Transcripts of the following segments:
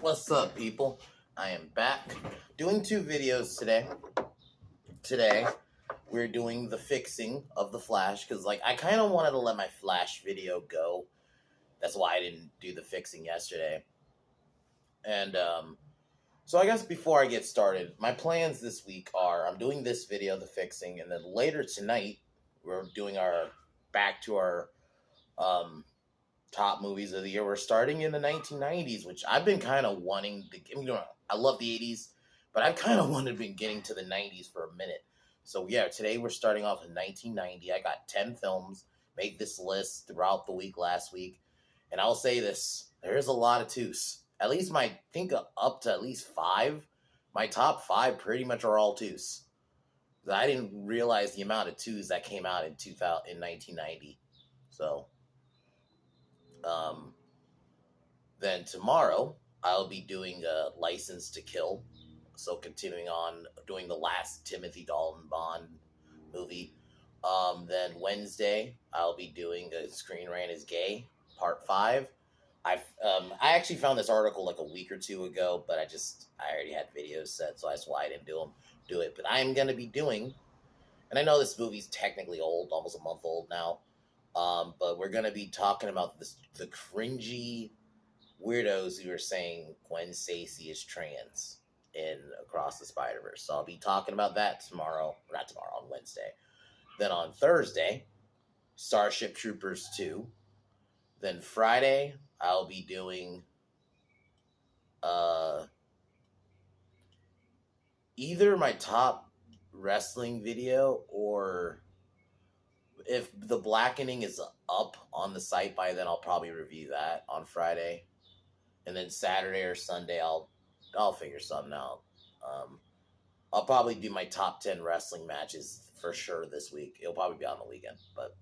What's up, people? I am back doing two videos today. Today, we're doing the fixing of the Flash because, I kind of wanted to let my Flash video go. That's why I didn't do the fixing yesterday. And so I guess before I get started, my plans this week are I'm doing this video, the fixing, and then later tonight we're doing our back to our top movies of the year. We're starting in the 1990s, which I've been kind of wanting to. I love the 80s, but I kind of wanted to be getting to the 90s for a minute. So yeah, today we're starting off in 1990. I got 10 films, made this list throughout the week last week, and I'll say this: there's a lot of twos. At least up to at least 5. My top 5 pretty much are all twos. I didn't realize the amount of twos that came out in 1990. So. Then tomorrow I'll be doing a License to Kill, so continuing on doing the last Timothy Dalton Bond movie. Then Wednesday I'll be doing a Screen Rant is Gay Part 5. I actually found this article like a week or two ago, but I already had videos set, so that's why I didn't do it. But I'm gonna be doing, and I know this movie's technically old, almost a month old now. But we're going to be talking about the cringy weirdos who are saying Gwen Stacy is trans in Across the Spider-Verse. So I'll be talking about that on Wednesday. Then on Thursday, Starship Troopers 2. Then Friday, I'll be doing either my top wrestling video or... if The Blackening is up on the site by then, I'll probably review that on Friday. And then Saturday or Sunday, I'll figure something out. I'll probably do my top 10 wrestling matches for sure this week. It'll probably be on the weekend. But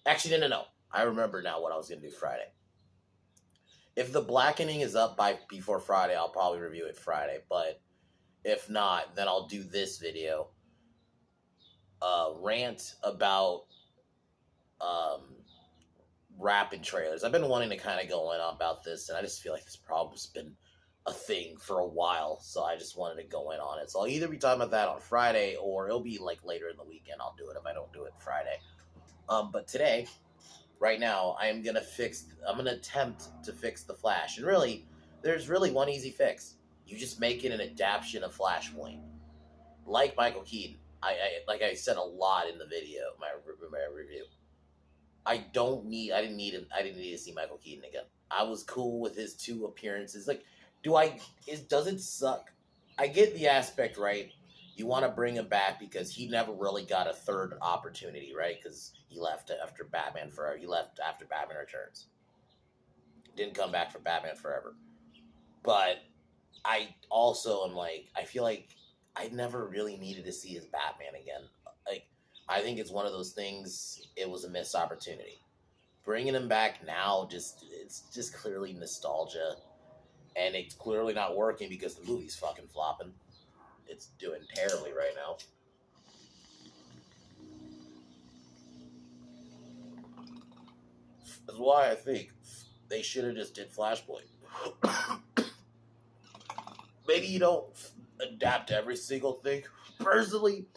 actually, no. I remember now what I was going to do Friday. If The Blackening is up before Friday, I'll probably review it Friday. But if not, then I'll do this video. Rant about... rap and trailers. I've been wanting to kind of go in about this, and I just feel like this problem's been a thing for a while, so I just wanted to go in on it. So I'll either be talking about that on Friday, or it'll be like later in the weekend. I'll do it if I don't do it Friday. But today, right now, I'm gonna attempt to fix the Flash, and really, there's really one easy fix. You just make it an adaptation of Flashpoint, like Michael Keaton. Like I said a lot in the video, my review. I didn't need to see Michael Keaton again. I was cool with his 2 appearances. Does it suck? I get the aspect, right? You want to bring him back because he never really got a third opportunity, right? Because he left after Batman Forever. He left after Batman Returns. Didn't come back for Batman Forever. But I also am I feel like I never really needed to see his Batman again. I think it's one of those things, it was a missed opportunity. Bringing him back now, it's just clearly nostalgia. And it's clearly not working because the movie's fucking flopping. It's doing terribly right now. That's why I think they should have just did Flashpoint. Maybe you don't adapt every single thing. Personally,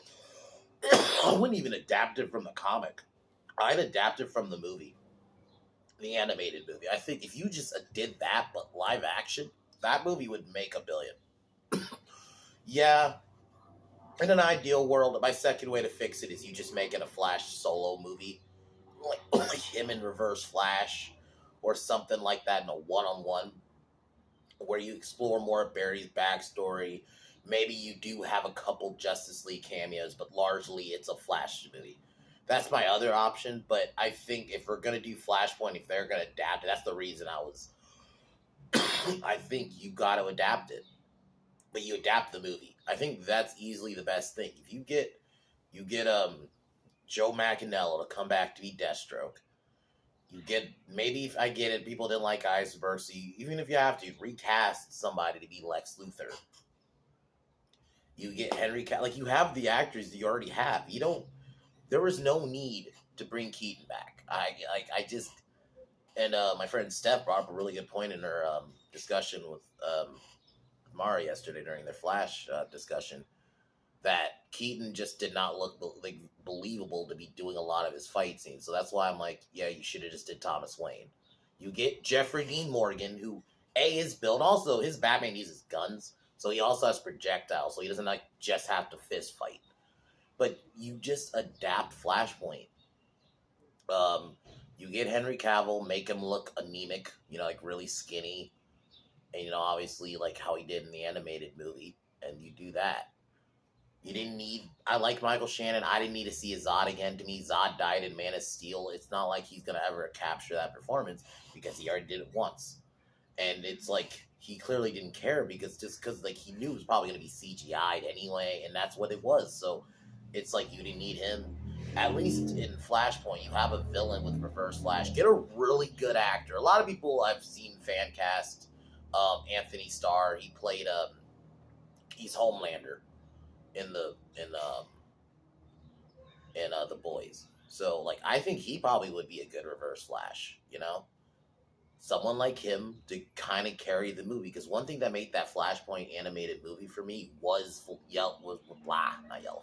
I wouldn't even adapt it from the comic. I'd adapt it from the movie. The animated movie. I think if you just did that, but live action, that movie would make $1 billion. Yeah. In an ideal world, my second way to fix it is you just make it a Flash solo movie. Like him in Reverse Flash, or something like that in a one-on-one, where you explore more of Barry's backstory. Maybe you do have a couple Justice League cameos, but largely it's a Flash movie. That's my other option, but I think if we're going to do Flashpoint, if they're going to adapt it, that's the reason I think you got to adapt it. But you adapt the movie. I think that's easily the best thing. If you get Joe Manganiello to come back to be Deathstroke, maybe if I get it, people didn't like Iceberg, so even if you have to, recast somebody to be Lex Luthor. You get Henry Cavill. You have the actors that you already have. There was no need to bring Keaton back. And my friend Steph brought up a really good point in her discussion with Mara yesterday during their Flash discussion, that Keaton just did not look like believable to be doing a lot of his fight scenes. So that's why I'm like, yeah, you should have just did Thomas Wayne. You get Jeffrey Dean Morgan, who is built. Also, his Batman uses guns, so he also has projectiles, so he doesn't like just have to fist fight. But you just adapt Flashpoint. You get Henry Cavill, make him look anemic, like really skinny, and obviously like how he did in the animated movie, and you do that. You didn't need. I like Michael Shannon. I didn't need to see Zod again. To me, Zod died in Man of Steel. It's not like he's gonna ever capture that performance because he already did it once, and it's like he clearly didn't care because like he knew it was probably gonna be CGI'd anyway, and that's what it was. So it's like you didn't need him. At least in Flashpoint, you have a villain with Reverse Flash. Get a really good actor. A lot of people I've seen fan cast Anthony Starr. He played he's Homelander in the Boys. So like I think he probably would be a good Reverse Flash, someone like him to kind of carry the movie. Because one thing that made that Flashpoint animated movie for me was not Yellow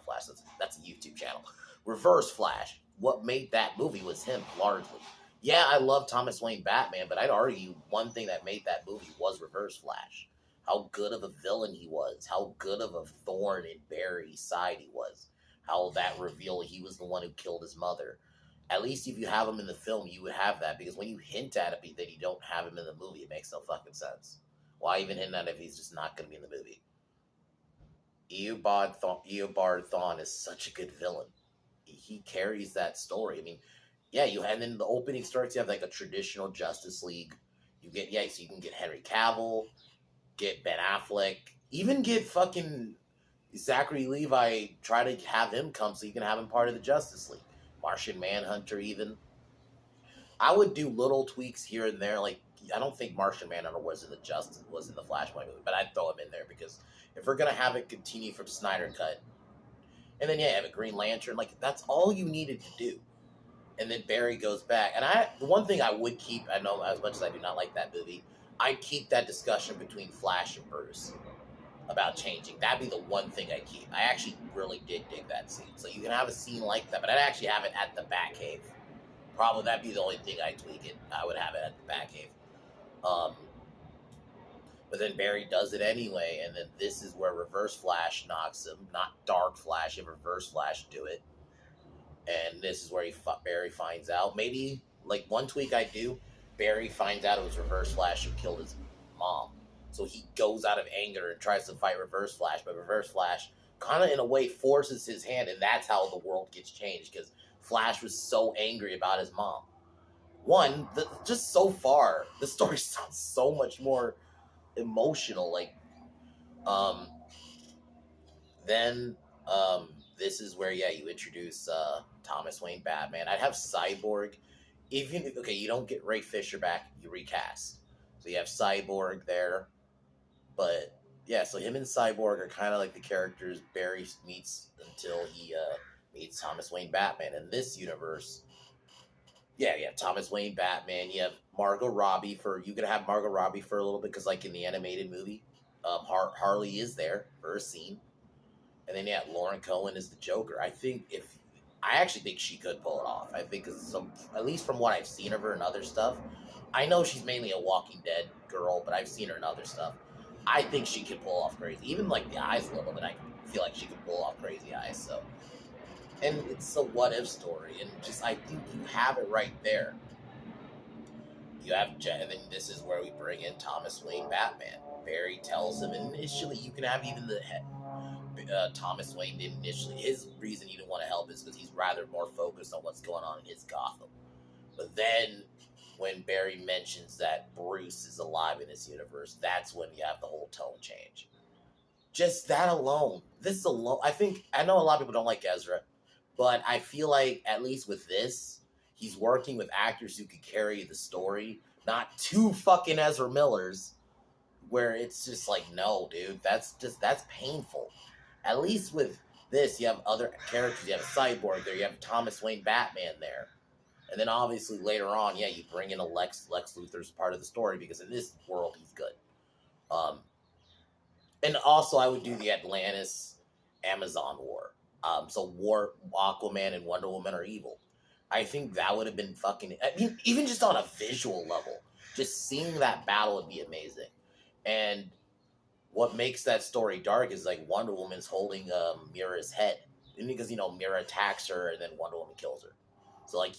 Flash. That's a YouTube channel. Reverse Flash. What made that movie was him largely. Yeah, I love Thomas Wayne Batman, but I'd argue one thing that made that movie was Reverse Flash. How good of a villain he was. How good of a thorn in Barry's side he was. How that reveal he was the one who killed his mother. At least if you have him in the film, you would have that. Because when you hint at it that you don't have him in the movie, it makes no fucking sense. Why even hint at it if he's just not going to be in the movie? Eobard Thawne is such a good villain. He carries that story. I mean, yeah, and then the opening starts, you have like a traditional Justice League. So you can get Henry Cavill, get Ben Affleck, even get fucking Zachary Levi, try to have him come so you can have him part of the Justice League. Martian Manhunter even. I would do little tweaks here and there. Like, I don't think Martian Manhunter was in the Flashpoint movie, but I'd throw him in there because if we're going to have it continue from Snyder Cut, and then, have a Green Lantern, like, that's all you needed to do. And then Barry goes back. And the one thing I would keep, I know as much as I do not like that movie, I'd keep that discussion between Flash and Bruce about changing. That'd be the one thing I'd keep. I actually really did dig that scene. So you can have a scene like that, but I'd actually have it at the Batcave. Probably that'd be the only thing I'd tweak it. I would have it at the Batcave. But then Barry does it anyway, and then this is where Reverse Flash knocks him. Not Dark Flash, and Reverse Flash do it. And this is where Barry finds out. Maybe, like, one tweak I do, Barry finds out it was Reverse Flash who killed his mom. So he goes out of anger and tries to fight Reverse Flash, but Reverse Flash kind of, in a way, forces his hand, and that's how the world gets changed, because Flash was so angry about his mom. Just so far, the story sounds so much more emotional. Like, this is where, you introduce Thomas Wayne Batman. I'd have Cyborg. You don't get Ray Fisher back, you recast. So you have Cyborg there. But, so him and Cyborg are kind of like the characters Barry meets until he meets Thomas Wayne Batman. In this universe, you have Thomas Wayne Batman. You have Margot Robbie you could have Margot Robbie for a little bit, because like in the animated movie, Harley is there for a scene. And then Lauren Cohen is the Joker. I actually think she could pull it off. I think at least from what I've seen of her and other stuff, I know she's mainly a Walking Dead girl, but I've seen her in other stuff. I think she could pull off crazy. Even like the eyes a little bit, I feel like she could pull off crazy eyes. So, and it's a what if story, and I think you have it right there. You have, and then this is where we bring in Thomas Wayne Batman. Barry tells him initially you can have even the head. Thomas Wayne didn't initially. His reason he didn't want to help is because he's rather more focused on what's going on in his Gotham. But then, when Barry mentions that Bruce is alive in this universe, that's when you have the whole tone change. Just that alone, I know a lot of people don't like Ezra, but I feel like at least with this, he's working with actors who could carry the story, not two fucking Ezra Millers, where it's just like, no, dude, that's painful. At least with this, you have other characters. You have Cyborg there. You have Thomas Wayne Batman there. And then obviously later on, yeah, you bring in a Lex Luthor's part of the story because in this world he's good. Um, and also I would do the Atlantis Amazon War. So War Aquaman and Wonder Woman are evil. I think that would have been fucking. I mean, even just on a visual level, just seeing that battle would be amazing. And what makes that story dark is like Wonder Woman's holding Mira's head, and because Mira attacks her and then Wonder Woman kills her. So like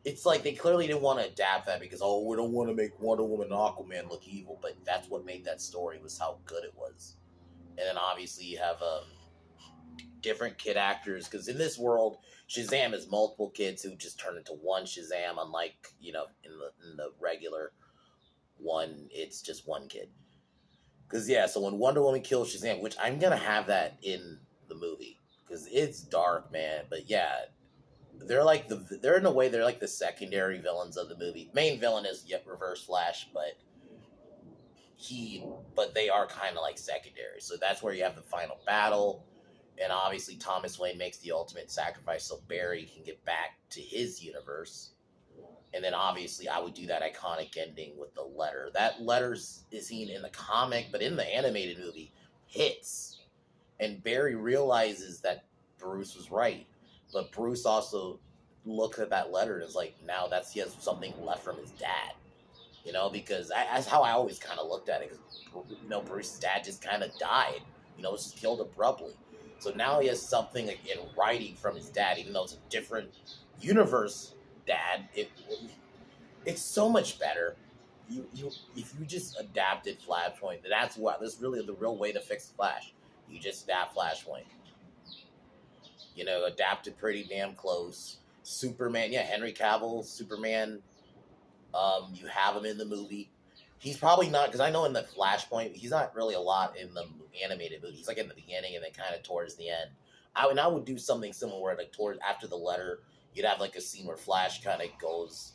it's like they clearly didn't want to adapt that because we don't want to make Wonder Woman and Aquaman look evil, but that's what made that story was how good it was. And then obviously you have different kid actors because in this world Shazam is multiple kids who just turn into one Shazam, unlike in the regular one it's just one kid. Because yeah, so when Wonder Woman kills Shazam, which I'm gonna have that in the movie because it's dark, man. But yeah, they're in a way they're like the secondary villains of the movie. Main villain is yet Reverse Flash, but they are kind of like secondary. So that's where you have the final battle, and obviously Thomas Wayne makes the ultimate sacrifice so Barry can get back to his universe. And then obviously I would do that iconic ending with the letter. That letter is seen in the comic, but in the animated movie, hits. And Barry realizes that Bruce was right. But Bruce also looks at that letter and is like, now he has something left from his dad. Because that's how I always kind of looked at it. Because, Bruce's dad just kind of died. Was just killed abruptly. So now he has something like, in writing from his dad, even though it's a different universe dad. It's so much better. If you just adapted Flashpoint, that's really the real way to fix the Flash. You just adapt Flashpoint. Adapted pretty damn close. Superman, yeah, Henry Cavill, Superman. You have him in the movie. He's probably not, because I know in the Flashpoint, he's not really a lot in the animated movie. He's like in the beginning and then kind of towards the end. I would do something similar where like after the letter, you'd have like a scene where Flash kind of goes,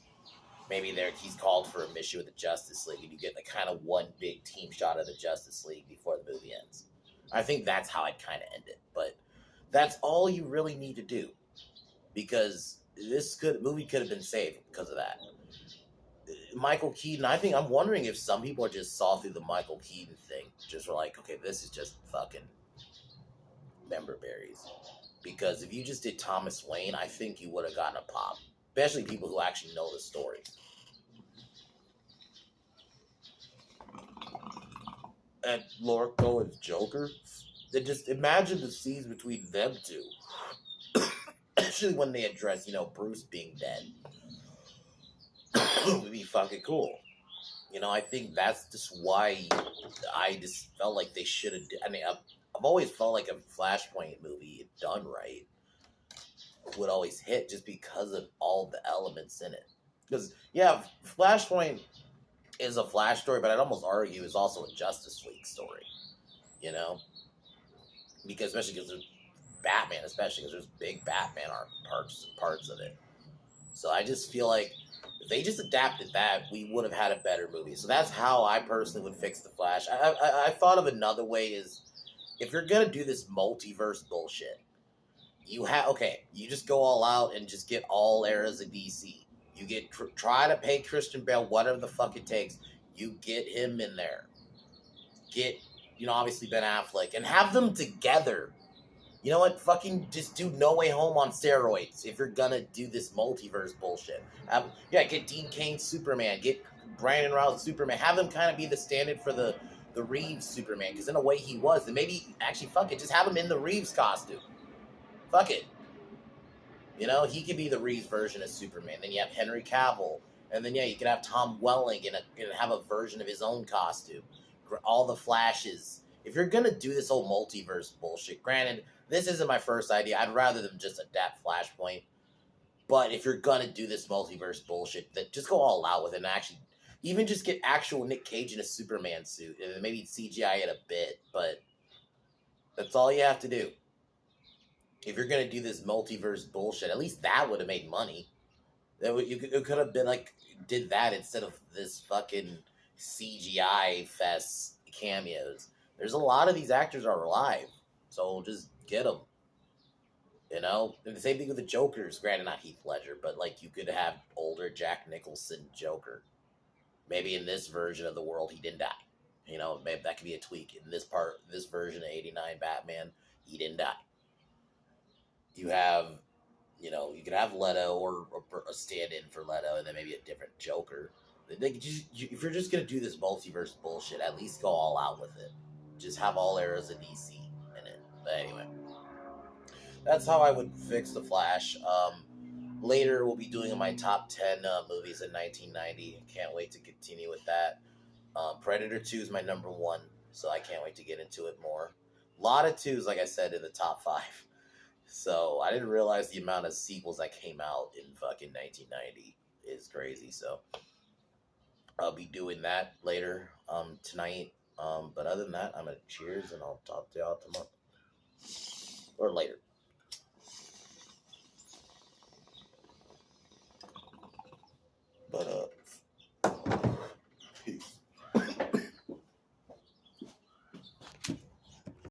maybe he's called for a mission with the Justice League, and you get the kind of one big team shot of the Justice League before the movie ends. I think that's how I'd kind of end it, but that's all you really need to do, because movie could have been saved because of that. Michael Keaton, I'm wondering if some people just saw through the Michael Keaton thing, just were like, okay, this is just fucking member berries. Because if you just did Thomas Wayne, I think you would have gotten a pop, especially people who actually know the story. And Lorco and Joker, just imagine the scenes between them two. Especially when they address, Bruce being dead. It would be fucking cool. I think that's just why I just felt like they should have. I mean, I've always felt like a Flashpoint movie done right would always hit just because of all the elements in it. Because yeah, Flashpoint is a Flash story, but I'd almost argue is also a Justice League story. Because especially because there's Batman, especially because there's big Batman parts of it. So I just feel like if they just adapted that, we would have had a better movie. So that's how I personally would fix the Flash. I thought of another way is, if you're gonna do this multiverse bullshit, you just go all out and just get all eras of DC. You try to pay Christian Bale whatever the fuck it takes. You get him in there. Get obviously Ben Affleck and have them together. You know what? Fucking just do No Way Home on steroids if you're gonna do this multiverse bullshit. Get Dean Cain Superman. Get Brandon Routh Superman. Have him kind of be the stand-in for the Reeves Superman, because in a way he was. And maybe, actually, fuck it, just have him in the Reeves costume. Fuck it. He could be the Reeves version of Superman. Then you have Henry Cavill. And then, you could have Tom Welling and have a version of his own costume. All the Flashes. If you're gonna do this whole multiverse bullshit, granted, this isn't my first idea. I'd rather them just adapt Flashpoint. But if you're gonna do this multiverse bullshit, then just go all out with it and actually even just get actual Nick Cage in a Superman suit and maybe CGI it a bit, but that's all you have to do. If you're gonna do this multiverse bullshit, at least that would have made money. It could have been like, did that instead of this fucking CGI fest cameos. There's a lot of these actors are alive, so just get them. You know, and the same thing with the Jokers. Granted, not Heath Ledger, but like you could have older Jack Nicholson Joker. Maybe in this version of the world, he didn't die. You know, maybe that could be a tweak. In this version of '89 Batman, he didn't die. You have, you know, you could have Leto or a stand-in for Leto, and then maybe a different Joker. If you're just gonna do this multiverse bullshit, at least go all out with it. Just have all eras of DC in it. But anyway, that's how I would fix the Flash. Later, we'll be doing my top 10 movies in 1990. Can't wait to continue with that. Predator 2 is my number one, so I can't wait to get into it more. A lot of twos, like I said, in the top 5. So I didn't realize the amount of sequels that came out in fucking 1990 is crazy. So I'll be doing that later tonight. But other than that, I'm gonna cheers and I'll talk to y'all tomorrow or later. But